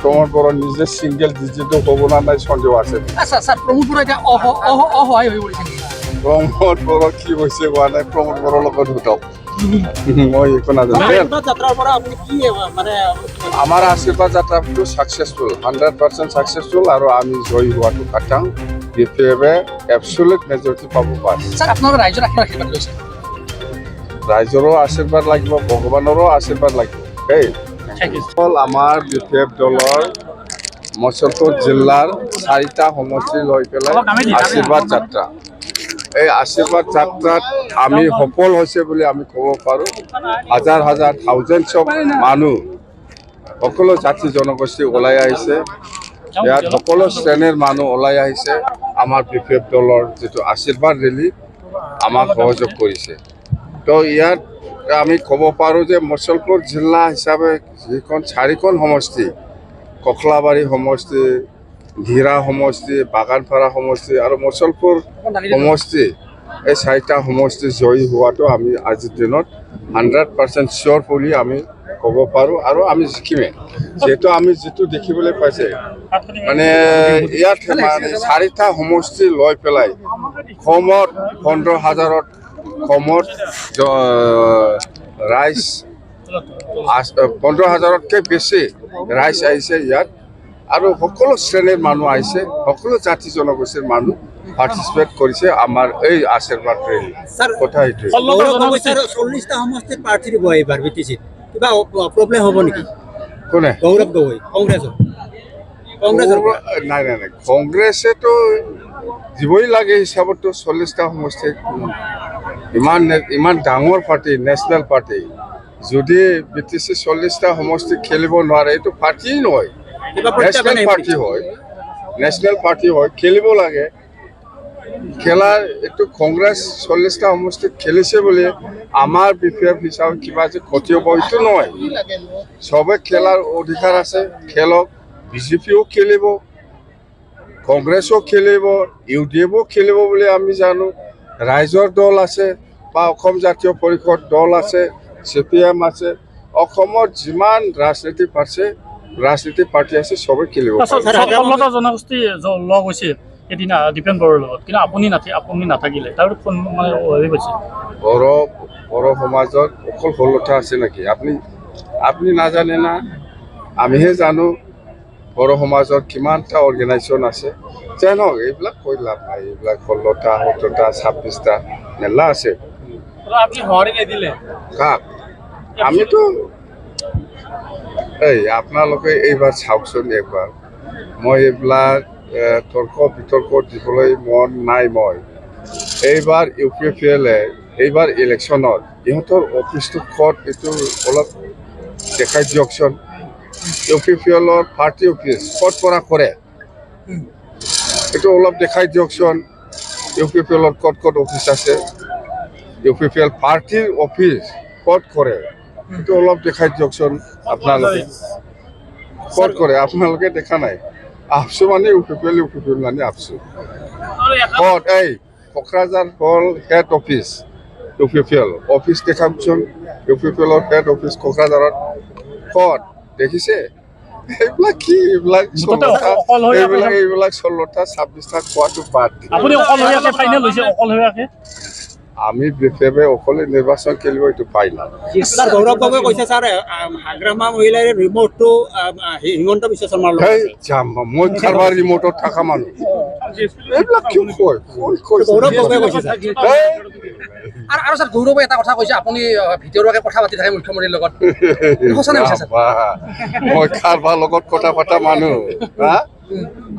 প্রমোদ বড় নিজে সিঙ্গেল ডিজিটও হব না নাই সন্দেহ আছে আচ্ছা স্যার প্রমোদ বড় এটা অসহায় হৈ পৰিছে নেকি প্ৰমোদ বড় কি হয়েছে কোৱা নাই প্ৰমোদ বড় লগত ঢুকাও মই একো নাজানো যাত্ৰাৰ পৰা আপুনি কি মানে আমার আশীর্বাদ যাত্রাটো সাকসেসফুল 100% সাকসেসফুল আর আমি জয়ী হওয়াটো কাটাং বিপিএফে এবসলিউট মেজরিটি পাব পাস স্যার আপোনালোকে ৰাইজৰ আশীৰ্বাদ লৈছে ৰাইজৰো আশীৰ্বাদ লাগিব ভগৱানৰো আশীৰ্বাদ লাগিব এই আমাৰ বিপিএফ দলৰ মচলপুৰ জিলাৰ 4টা সমষ্টি লৈ পেলাই আশীৰ্বাদ যাত্ৰা এই আশীৰ্বাদ যাত্ৰাত আমি সফল হৈছে বুলি আমি ক'ব পাৰোঁ হাজাৰ হাজাৰ থাউজেণ্ডছ অফ মানুহ সকলো জাতি জনগোষ্ঠী ওলাই আহিছে ইয়াত সকলো শ্ৰেণীৰ মানুহ ওলাই আহিছে আমাৰ বিপিএফ দলৰ যিটো আশীৰ্বাদ ৰেলী আমাক সহযোগ কৰিছে তো ইয়াত আমি ক'ব পাৰোঁ যে মচলপুৰ জিলা হিচাপে যিখন 4খন সমষ্টি কখলাবাৰী সমষ্টি ধীৰা সমষ্টি বাগানপাৰা সমষ্টি আৰু মচলপুৰ সমষ্টি এই 4টা সমষ্টি জয়ী হোৱাটো আমি আজিৰ দিনত 100% চিয়'ৰ বুলি আমি ক'ব পাৰোঁ আৰু আমি জিকিমে যিহেতু আমি যিটো দেখিবলৈ পাইছে মানে ইয়াত মানে 4টা সমষ্টি লৈ পেলাই কমত 15,000ত কমত ৰাইজ 15,000তকৈ বেছি ৰাইজ আহিছে ইয়াত আৰু সকলো শ্ৰেণীৰ মানুহ আহিছে সকলো জাতি জনগোষ্ঠীৰ মানুহ পাৰ্টিচিপেট কৰিছে আমাৰ এই আশীৰ্বাদ ৰেলী কথা এইটোৱে 40টা সমষ্টিত প্ৰাৰ্থী দিব এইবাৰ বিটিচিত কিবা প্ৰব্লেম হ'ব নেকি কোনে গৌৰৱ গগৈ কংগ্ৰেছৰ নাই কংগ্ৰেছেতো দিবই লাগে হিচাপততো 40টা সমষ্টি ইমান ডাঙৰ পাৰ্টি নেশ্যনেল পাৰ্টি যদি বিটিচি 40টা সমষ্টি খেলিব নোৱাৰে এইটো পাৰ্টিয়েই নহয় নেশ্যনেল পাৰ্টি হয় খেলিব লাগে খেলাৰ এইটো কংগ্ৰেছ 40টা সমষ্টিত খেলিছে বুলি আমাৰ বিপিএফ হিচাপে কিবা যে ক্ষতি হ'ব এইটো নহয় চবে খেলাৰ অধিকাৰ আছে খেলক বিজেপিও খেলিব কংগ্ৰেছো খেলিব ইউডিএফও খেলিব বুলি আমি জানো ৰাইজৰ দল আছে বা অসম জাতীয় পৰিষদ দল আছে CPM আছে অসমত যিমান ৰাজনীতি পাৰ্টি আছে চবে খেলিব সকলো জনগোষ্ঠী লগ হৈছে এদিনা দীপেন বড়োৰ লগত কিন্তু আপুনি নাথাকিলে তাৰ মানে কৈছে বড়ো সমাজত অকল ষোল্লটা আছে নেকি আপুনি নাজানে না আমিহে জানো বড়ো সমাজত কিমানটা অৰ্গেনাইজেশ্যন আছে জানক এইবিলাক কৈ লাভ নাই এইবিলাক 16টা 17টা 26টা মেলা আছে কাক আমিতো আপোনালোকে এইবাৰ চাওকচোন একবাৰ মই এইবিলাক তৰ্ক বিতৰ্ক দিবলৈ মন নাই মই এইবাৰ UPPLে এইবাৰ ইলেকশ্যনত ইহঁতৰ অফিচটো ক'ত এইটো অলপ দেখাই দিয়কচোন UPPLৰ পাৰ্টি অফিচ ক'ত পৰা কৰে এইটো অলপ দেখাই দিয়কচোন UPPLৰ ক'ত অফিচ আছে UPPL পাৰ্টিৰ অফিচ ক'ত কৰে এইটো অলপ দেখাই দিয়কচোন আপোনালোকে ক'ত কৰে আপোনালোকে দেখা নাই আপচু মানে UPPL মানে আপচু ক'ত এই কোকৰাঝাৰ হ'ল হেড অফিচ UPPL অফিচ দেখাওকচোন UPPLৰ হেড অফিচ কোকৰাঝাৰত ক'ত দেখিছে এইবিলাক কি এইবিলাক 16টা 26টা কোৱাটো বাদ আমি বিশেষভাৱে অকলে নিৰ্বাচন খেলিব এইটো পাই না স্যাৰ গৌৰব গগৈ কৈছে স্যাৰ হাগ্ৰামা মহিলাৰ ৰিমোটটো হিমন্ত বিশ্ব শৰ্মাৰ লগত যাম মই কাৰোবাৰ ৰিমোটত থকা মানুহ এইবিলাক কিয় কয় গৌৰৱ গগৈ কৈছে আৰু স্যাৰ গৌৰৱে এটা কথা কৈছে আপুনি ভিতৰুৱাকৈ কথা পাতি থাকে মুখ্যমন্ত্ৰীৰ লগত সঁচা নে মিছা মই কাৰোবাৰ লগত কথা পতা মানুহ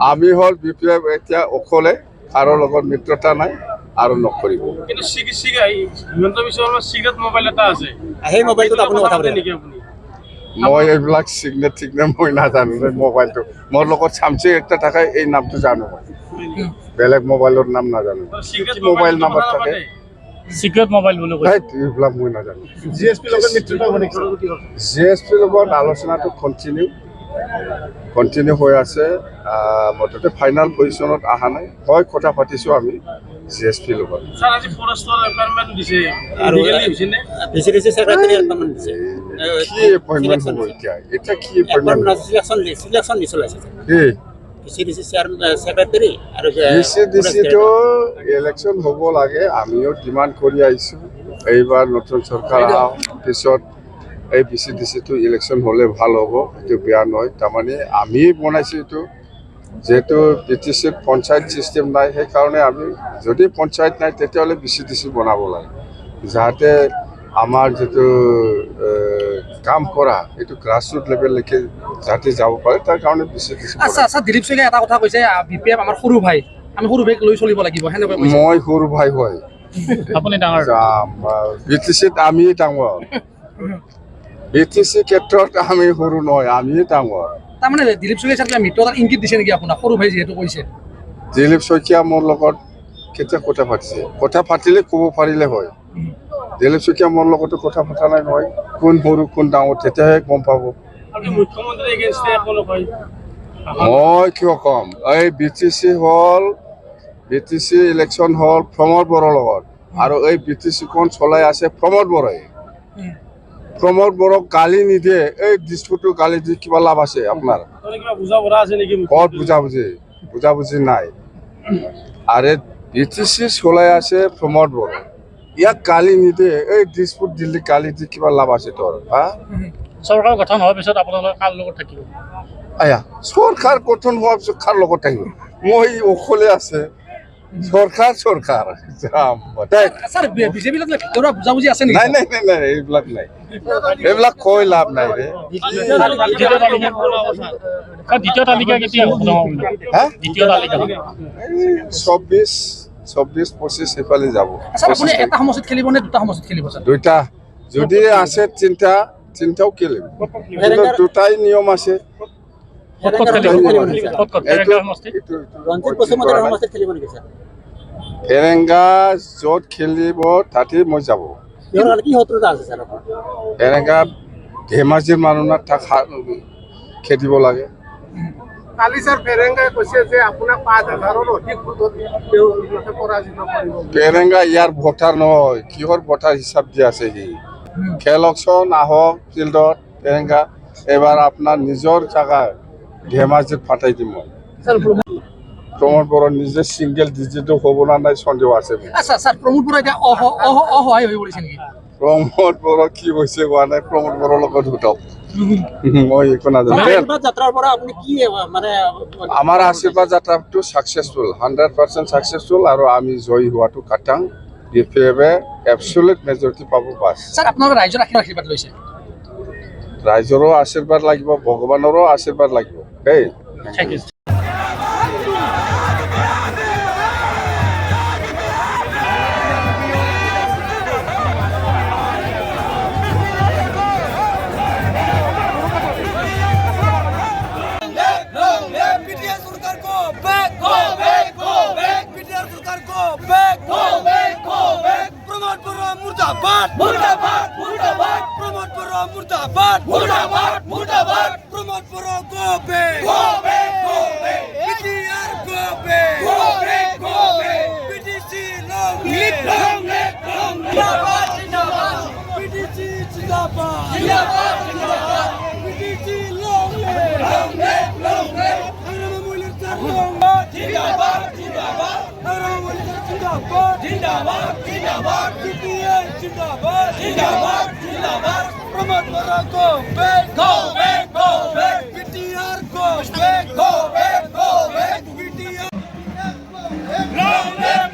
আমি হ'ল বিপিএফ এতিয়া অকলে কাৰো লগত মিত্ৰতা নাই আৰু নকৰিব কিন্তু হিমন্ত বিশ্ব শৰ্মাৰ চিগাৰেট মোবাইল এটা আছে সেই মোবাইলটোত আপুনি কথা পাতে নেকি আপুনি মই এইবিলাক চিগনেট মই নাজানো মোবাইলটো মোৰ লগত চামচুং একটা থাকে এই নামটো জানো মই বেলেগ মোবাইলৰ নাম নাজানো মোবাইল নাম্বাৰ থাকে সিক্ৰেট মোবাইল বুলি কয় এইবিলাক মই নাজানো জিএসপি লগত মিত্ৰতা বনাইছে জিএসপি লগত আলোচনাটো কন্টিনিউ হৈ আছে মুঠতে ফাইনাল পজিশ্যনত অহা নাই হয় কথা পাতিছোঁ আমি GSP লগত স্যার আজি ফৰেষ্টৰ এপয়েন্টমেন্ট দিছে আৰু ভিসিডিসি সেক্রেটারি এপয়েন্টমেন্ট দিছে কি এপয়েন্টমেন্ট হ'ব এতিয়া কি এপয়েন্টমেন্ট সিলেকশন দি চলাইছে কি ভিসিডিসি সেক্রেটারি আৰু VCDCটো ইলেকশ্যন হ'ব লাগে আমিও ডিমান্ড কৰি আহিছোঁ এইবাৰ নতুন চৰকাৰ অহাৰ পিছত এই VCDCটো ইলেকশ্যন হ'লে ভাল হ'ব এইটো বেয়া নহয় তাৰমানে আমি বনাইছোঁ এইটো যেহেতু BTCত পঞ্চায়ত চিষ্টেম নাই সেইকাৰণে আমি যদি পঞ্চায়ত নাই তেতিয়াহ'লে VCDC বনাব লাগে যাতে আমাৰ যিটো কাম কৰা এইটো গ্ৰাছৰুট লেভেললৈকে যাতে যাব পাৰে তাৰ কাৰণে VCDC আচ্ছা আচ্ছা দিলীপ শইকীয়াই এটা কথা কৈছে BPF আমাৰ সৰু ভাই আমি সৰু ভাইক লৈ চলিব লাগিব সেনেকৈ কৈছে মই সৰু ভাই হয় আপুনি ডাঙৰ BTCত আমি ডাঙৰ BTC ক্ষেত্ৰত আমি সৰু নহয় আমি ডাঙৰ তাৰমানে দিলীপ শইকীয়াই ছাৰ মিত্ৰতাৰ ইংগিত দিছে নেকি আপোনাক সৰু ভাই যিহেতু কৈছে দিলীপ শইকীয়া মোৰ লগত কেতিয়া কথা পাতিছে কথা পাতিলে ক'ব পাৰিলে হয় দিলীপ শইকীয়া মোৰ লগতো কথা পতা নাই নহয় কোন সৰু কোন ডাঙৰ তেতিয়াহে গম পাব আৰু মুখ্যমন্ত্ৰী এগেইনষ্টে একো কয় মই কিয় ক'ম এই BTC ইলেকশ্যন হ'ল প্ৰমোদ বড়োৰ লগত আৰু এই BTCখন চলাই আছে প্ৰমোদ বড়োই প্ৰমোদ বড়োক গালি নিদিয়ে এই ডিস্পুটটো গালি দি কিবা লাভ আছে আপোনাৰ কিবা বুজা আছে নেকি ক'ত বুজাবুজি নাই আৰু BTC চলাই আছে প্ৰমোদ বড়ো ইয়াক গালি নিদিয়ে এই ডিস্পুট দিল্লী গালি দি কিবা লাভ আছে তোৰ হা চৰকাৰ গঠন হোৱাৰ পিছত আপোনালোকে কাৰ লগত থাকিব আয়া চৰকাৰ গঠন হোৱাৰ পিছত কাৰ লগত থাকিব মই অকলে আছে চৰকাৰ যাম ছাৰ বিজেপিৰ লগত ভিতৰুৱা বুজাবুজি আছে নেকি নাই এইবিলাক নাই এইবিলাক কৈ লাভ নাই ৰে দ্বিতীয় তালিকা কেতিয়া হ'ব হা দ্বিতীয় তালিকা 24-25 সেইফালে যাব ছাৰ আপুনি এটা সমষ্টিত খেলিব নে দুটা সমষ্টিত খেলিব ছাৰ দুইটা যদি আছে তিনিটাও খেলিম কিন্তু দুটাই নিয়ম আছে এৰেংগা য'ত খেলিব তাতে মই যাব এৰেংগা ধেমাজিৰ মানুহ না তাক খেদিব লাগে কালি স্যাৰ ফেৰেঙ্গাই কৈছে যে আপোনাক ৫,০০০ৰ অধিক ভোটত তেওঁলোকে পৰাজিত কৰিব ফেৰেংগা ইয়াৰ ভোটাৰ নহয় কিহৰ ভোটাৰ হিচাপ দি আছে সি খেলকচোন আহক ফিল্ডত ফেৰেংগা এবাৰ আপোনাৰ নিজৰ জাগা ধেমাজিত ফাটাই দিম মই প্ৰমোদ বড়ো নিজে ছিংগল ডিজিটো হ'ব না নাই সন্দেহ আছে আচ্ছা ছাৰ প্ৰমোদ বড়ো এতিয়া অসহায় হৈ পৰিছে নেকি প্ৰমোদ বড়ো কি হৈছে কোৱা নাই প্ৰমোদ বড়োৰ লগত উঠক মই একো নাজানো যাত্ৰাৰ পৰা আপুনি কি মানে আমাৰ আশীৰ্বাদ যাত্ৰাটো ছাকচেছফুল 100% ছাকচেছফুল আৰু আমি জয়ী হোৱাটো কাটাং BPF-এ এবছলিউট মেজৰিটি পাব বাছ ছাৰ আপোনালোকে ৰাইজৰ আশীৰ্বাদ লৈছে ৰাইজৰো আশীৰ্বাদ লাগিব ভগৱানৰো আশীৰ্বাদ লাগিব দেই thank you Promote Morocco, back, go back, BTR, go back, BTR. Long live,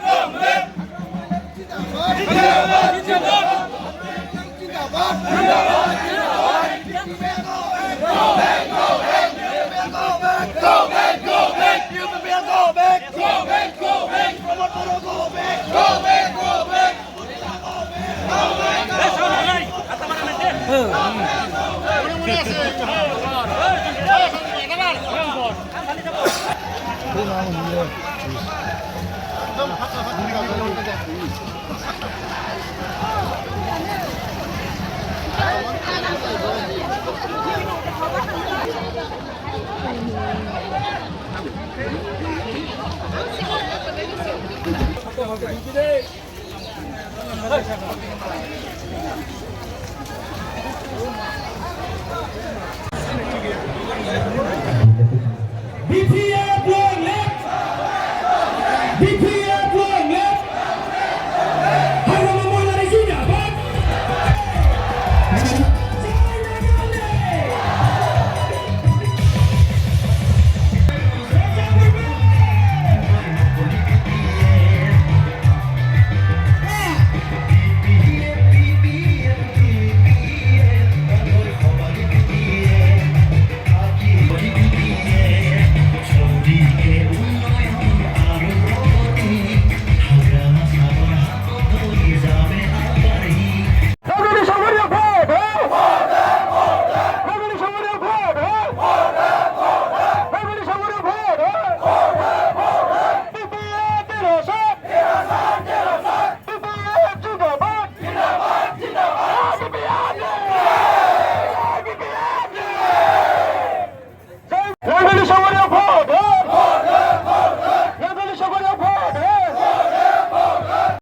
Revolution, what